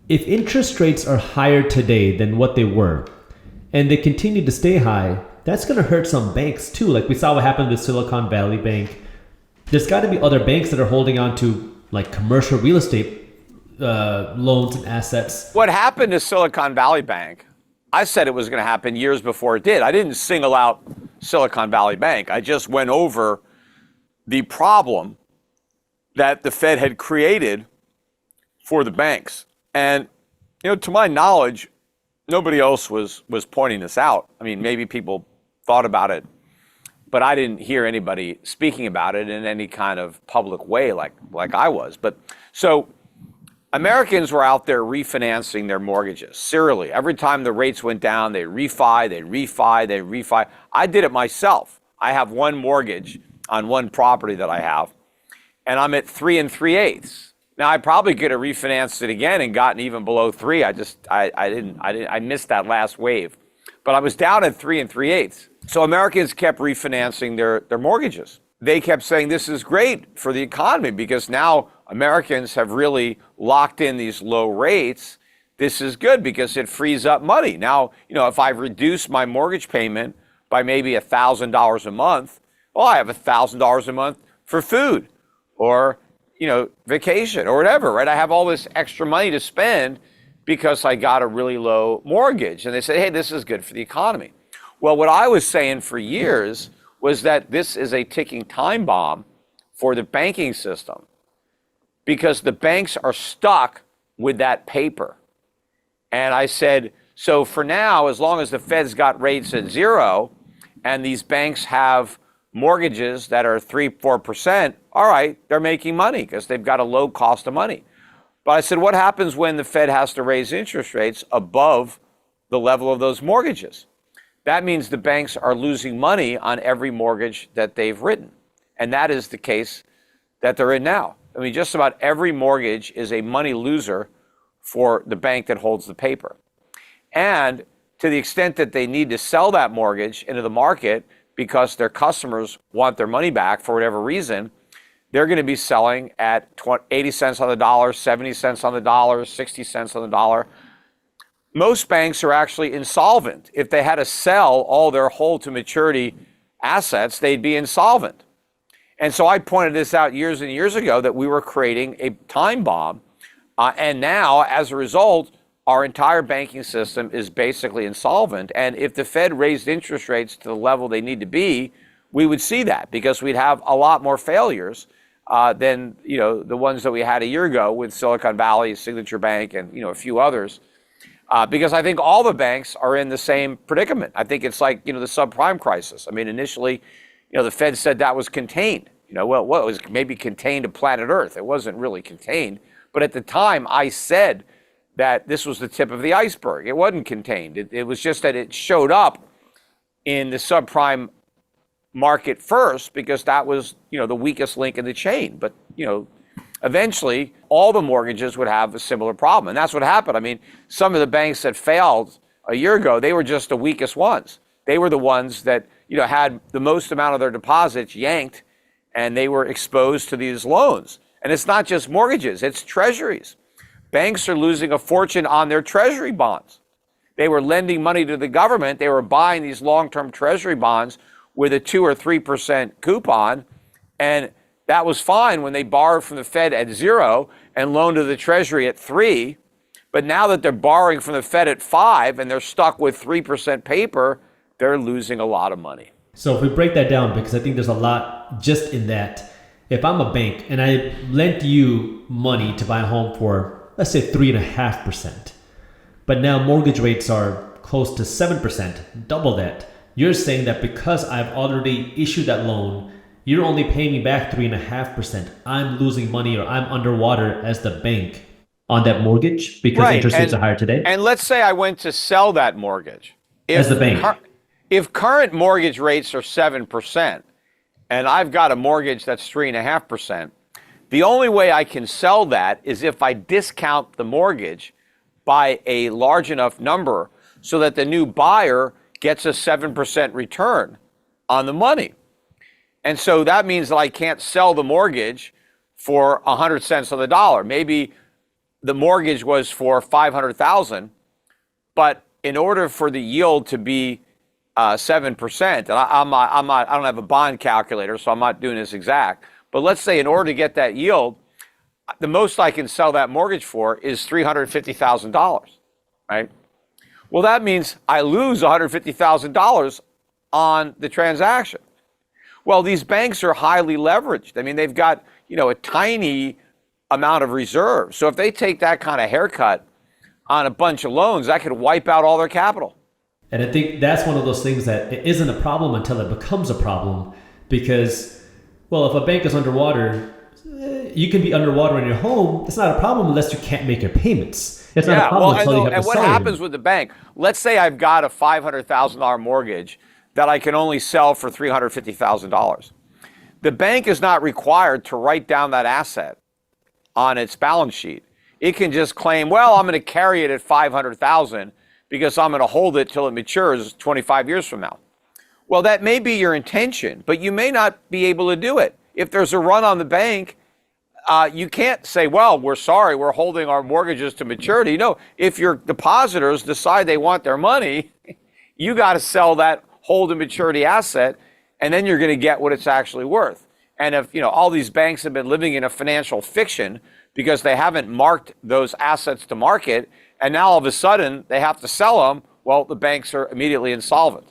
If interest rates are higher today than what they were, and they continue to stay high, that's going to hurt some banks too. Like we saw what happened with Silicon Valley Bank. There's got to be other banks that are holding on to like commercial real estate loans and assets. What happened to Silicon Valley Bank, I said it was going to happen years before it did. I didn't single out Silicon Valley Bank. I just went over the problem that the Fed had created for the banks. And, to my knowledge, nobody else was pointing this out. I mean, maybe people thought about it, but I didn't hear anybody speaking about it in any kind of public way like I was. But so Americans were out there refinancing their mortgages serially. Every time the rates went down, they refi. I did it myself. I have one mortgage on one property that I have, and I'm at 3 3/8. Now I probably could have refinanced it again and gotten even below 3. I missed that last wave, but I was down at 3 3/8. So Americans kept refinancing their mortgages. They kept saying this is great for the economy because now Americans have really locked in these low rates. This is good because it frees up money. Now, if I reduce my mortgage payment by maybe $1,000 a month, well, I have $1,000 a month for food or, vacation or whatever, right? I have all this extra money to spend because I got a really low mortgage. And they say, hey, this is good for the economy. Well, what I was saying for years was that this is a ticking time bomb for the banking system because the banks are stuck with that paper. And I said, so for now, as long as the Fed's got rates at 0 and these banks have mortgages that are 3-4%, all right, they're making money because they've got a low cost of money. But I said, what happens when the Fed has to raise interest rates above the level of those mortgages? That means the banks are losing money on every mortgage that they've written. And that is the case that they're in now. I mean, just about every mortgage is a money loser for the bank that holds the paper. And to the extent that they need to sell that mortgage into the market because their customers want their money back for whatever reason, they're going to be selling at 80 cents on the dollar, 70 cents on the dollar, 60 cents on the dollar. Most banks are actually insolvent. If they had to sell all their hold to maturity assets, they'd be insolvent. And so I pointed this out years and years ago that we were creating a time bomb. And now, as a result, our entire banking system is basically insolvent. And if the Fed raised interest rates to the level they need to be, we would see that because we'd have a lot more failures than the ones that we had a year ago with Silicon Valley, Signature Bank, and a few others. Because I think all the banks are in the same predicament. I think it's like the subprime crisis. I mean, initially, the Fed said that was contained. Well, it was maybe contained to planet Earth. It wasn't really contained. But at the time, I said that this was the tip of the iceberg. It wasn't contained. It was just that it showed up in the subprime market first because that was, the weakest link in the chain. But, eventually all the mortgages would have a similar problem. And that's what happened. I mean, some of the banks that failed a year ago, they were just the weakest ones. They were the ones that, had the most amount of their deposits yanked and they were exposed to these loans. And it's not just mortgages, it's treasuries. Banks are losing a fortune on their treasury bonds. They were lending money to the government. They were buying these long-term treasury bonds with a 2 or 3% coupon. And that was fine when they borrowed from the Fed at 0 and loaned to the Treasury at 3. But now that they're borrowing from the Fed at 5 and they're stuck with 3% paper, they're losing a lot of money. So if we break that down, because I think there's a lot just in that. If I'm a bank and I lent you money to buy a home for, let's say 3.5%, but now mortgage rates are close to 7%, double that. You're saying that because I've already issued that loan, you're only paying me back 3.5%. I'm losing money or I'm underwater as the bank on that mortgage because interest rates are higher today. And let's say I went to sell that mortgage. As the bank. If current mortgage rates are 7% and I've got a mortgage that's 3.5%, the only way I can sell that is if I discount the mortgage by a large enough number so that the new buyer gets a 7% return on the money. And so that means that I can't sell the mortgage for 100 cents on the dollar. Maybe the mortgage was for 500,000, but in order for the yield to be 7%, and I don't have a bond calculator, so I'm not doing this exact, but let's say in order to get that yield, the most I can sell that mortgage for is $350,000, right? Well, that means I lose $150,000 on the transaction. Well, these banks are highly leveraged. I mean, they've got, a tiny amount of reserves. So if they take that kind of haircut on a bunch of loans, that could wipe out all their capital. And I think that's one of those things that it isn't a problem until it becomes a problem, because, well, if a bank is underwater, you can be underwater in your home. It's not a problem unless you can't make your payments. It's not a problem until you have to and what sell happens with the bank? Let's say I've got a $500,000 mortgage that I can only sell for $350,000. The bank is not required to write down that asset on its balance sheet. It can just claim, well, I'm going to carry it at $500,000 because I'm going to hold it till it matures 25 years from now. Well, that may be your intention, but you may not be able to do it. If there's a run on the bank, you can't say, well, we're sorry, we're holding our mortgages to maturity. No, if your depositors decide they want their money, you got to sell that hold to maturity asset, and then you're going to get what it's actually worth. And if, all these banks have been living in a financial fiction because they haven't marked those assets to market, and now all of a sudden they have to sell them, well, the banks are immediately insolvent.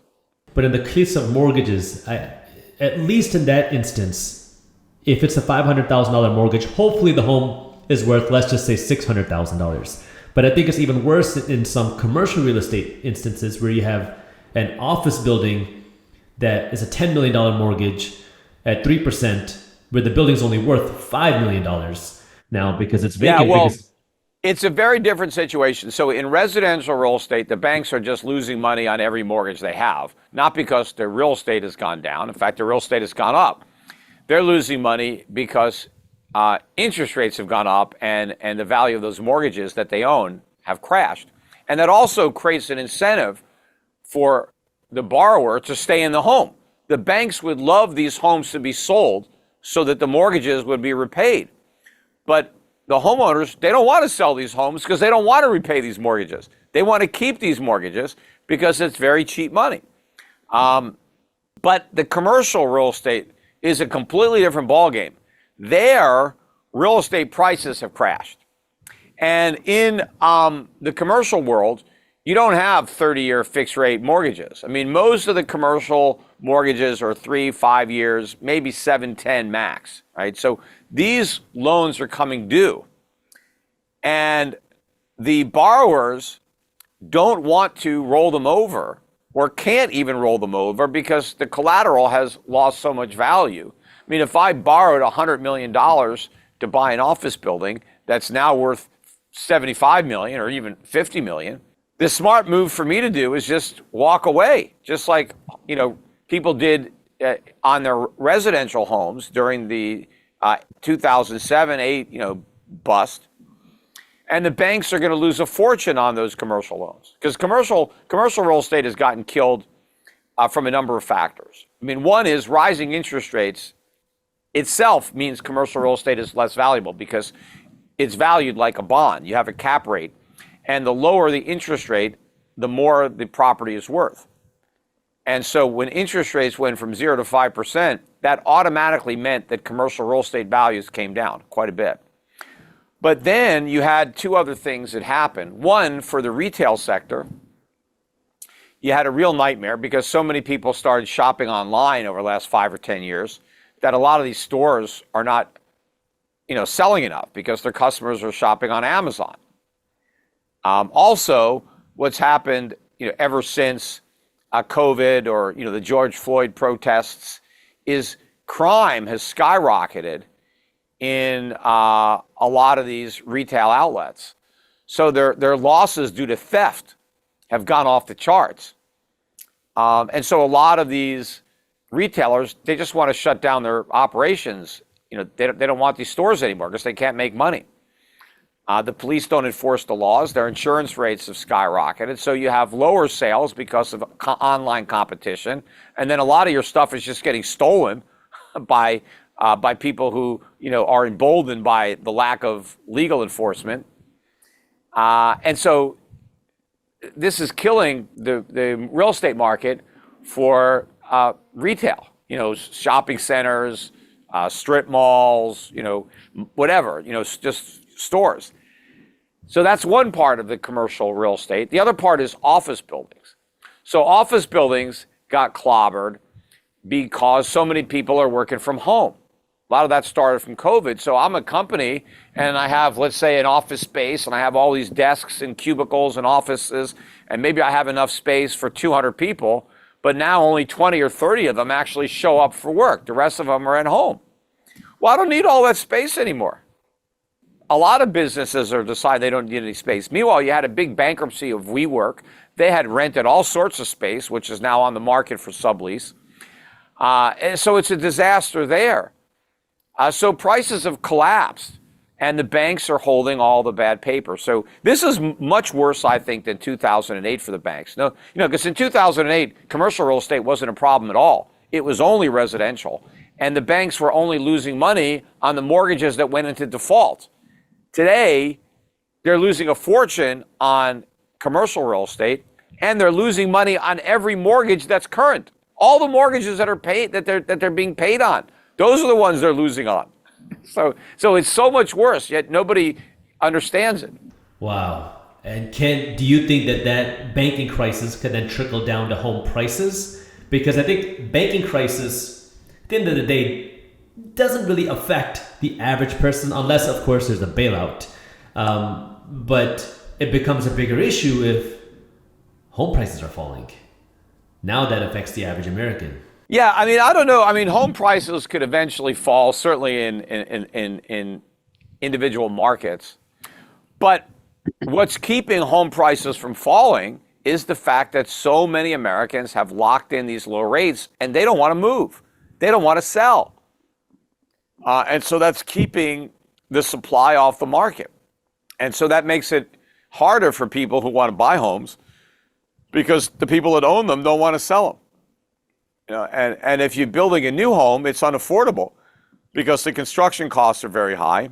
But in the case of mortgages, at least in that instance, if it's a $500,000 mortgage, hopefully the home is worth, let's just say $600,000. But I think it's even worse in some commercial real estate instances where you have an office building that is a $10 million mortgage at 3%, where the building's only worth $5 million now because it's vacant. Yeah, well, it's a very different situation. So in residential real estate, the banks are just losing money on every mortgage they have, not because their real estate has gone down. In fact, their real estate has gone up. They're losing money because interest rates have gone up and the value of those mortgages that they own have crashed. And that also creates an incentive for the borrower to stay in the home. The banks would love these homes to be sold so that the mortgages would be repaid. But the homeowners, they don't want to sell these homes because they don't want to repay these mortgages. They want to keep these mortgages because it's very cheap money. But the commercial real estate is a completely different ballgame. There, real estate prices have crashed. And in the commercial world, you don't have 30-year fixed rate mortgages. I mean, most of the commercial mortgages are 3-5 years, maybe 7-10 max, right? So these loans are coming due. And the borrowers don't want to roll them over or can't even roll them over because the collateral has lost so much value. I mean, if I borrowed $100 million to buy an office building that's now worth $75 million or even $50 million, the smart move for me to do is just walk away, just like, people did on their residential homes during the 2007-8, bust. And the banks are going to lose a fortune on those commercial loans because commercial real estate has gotten killed from a number of factors. I mean, one is rising interest rates itself means commercial real estate is less valuable because it's valued like a bond. You have a cap rate. And the lower the interest rate, the more the property is worth. And so when interest rates went from 0 to 5%, that automatically meant that commercial real estate values came down quite a bit. But then you had two other things that happened. One, for the retail sector, you had a real nightmare because so many people started shopping online over the last 5 or 10 years that a lot of these stores are not, selling enough because their customers are shopping on Amazon. Also, what's happened, ever since COVID or, the George Floyd protests is crime has skyrocketed in a lot of these retail outlets. So their losses due to theft have gone off the charts. And so a lot of these retailers, they just want to shut down their operations. They don't want these stores anymore because they can't make money. The police don't enforce the laws. Their insurance rates have skyrocketed. So you have lower sales because of online competition. And then a lot of your stuff is just getting stolen by people who, are emboldened by the lack of legal enforcement. And so this is killing the real estate market for retail, shopping centers, strip malls, whatever, just stores. So that's one part of the commercial real estate. The other part is office buildings. So office buildings got clobbered because so many people are working from home. A lot of that started from COVID. So I'm a company and I have, let's say, an office space and I have all these desks and cubicles and offices, and maybe I have enough space for 200 people, but now only 20 or 30 of them actually show up for work. The rest of them are at home. Well, I don't need all that space anymore. A lot of businesses are deciding they don't need any space. Meanwhile, you had a big bankruptcy of WeWork. They had rented all sorts of space, which is now on the market for sublease. And so it's a disaster there. So prices have collapsed, and the banks are holding all the bad paper. So this is much worse, I think, than 2008 for the banks. No, because in 2008, commercial real estate wasn't a problem at all. It was only residential, and the banks were only losing money on the mortgages that went into default. Today, they're losing a fortune on commercial real estate, and they're losing money on every mortgage that's current. All the mortgages that are paid, that they're being paid on, those are the ones they're losing on. So it's so much worse, yet nobody understands it. Wow. And Ken, do you think that banking crisis could then trickle down to home prices? Because I think banking crisis, at the end of the day, doesn't really affect the average person unless, of course, there's a bailout. But it becomes a bigger issue if home prices are falling. Now that affects the average American. Yeah, I mean, I don't know. I mean, home prices could eventually fall, certainly in individual markets. But what's keeping home prices from falling is the fact that so many Americans have locked in these low rates and they don't want to move. They don't want to sell. And so that's keeping the supply off the market. And so that makes it harder for people who want to buy homes because the people that own them don't want to sell them. And if you're building a new home, it's unaffordable because the construction costs are very high.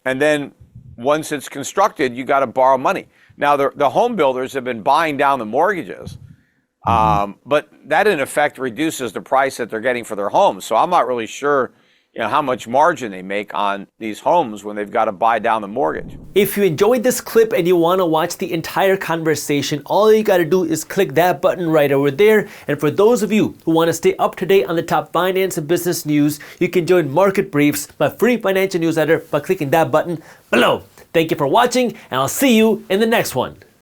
And then once it's constructed, you got to borrow money. Now, the home builders have been buying down the mortgages, but that in effect reduces the price that they're getting for their homes. So I'm not really sure how much margin they make on these homes when they've got to buy down the mortgage. If you enjoyed this clip and you want to watch the entire conversation, all you got to do is click that button right over there. And for those of you who want to stay up to date on the top finance and business news, you can join Market Briefs, my free financial newsletter, by clicking that button below. Thank you for watching, and I'll see you in the next one.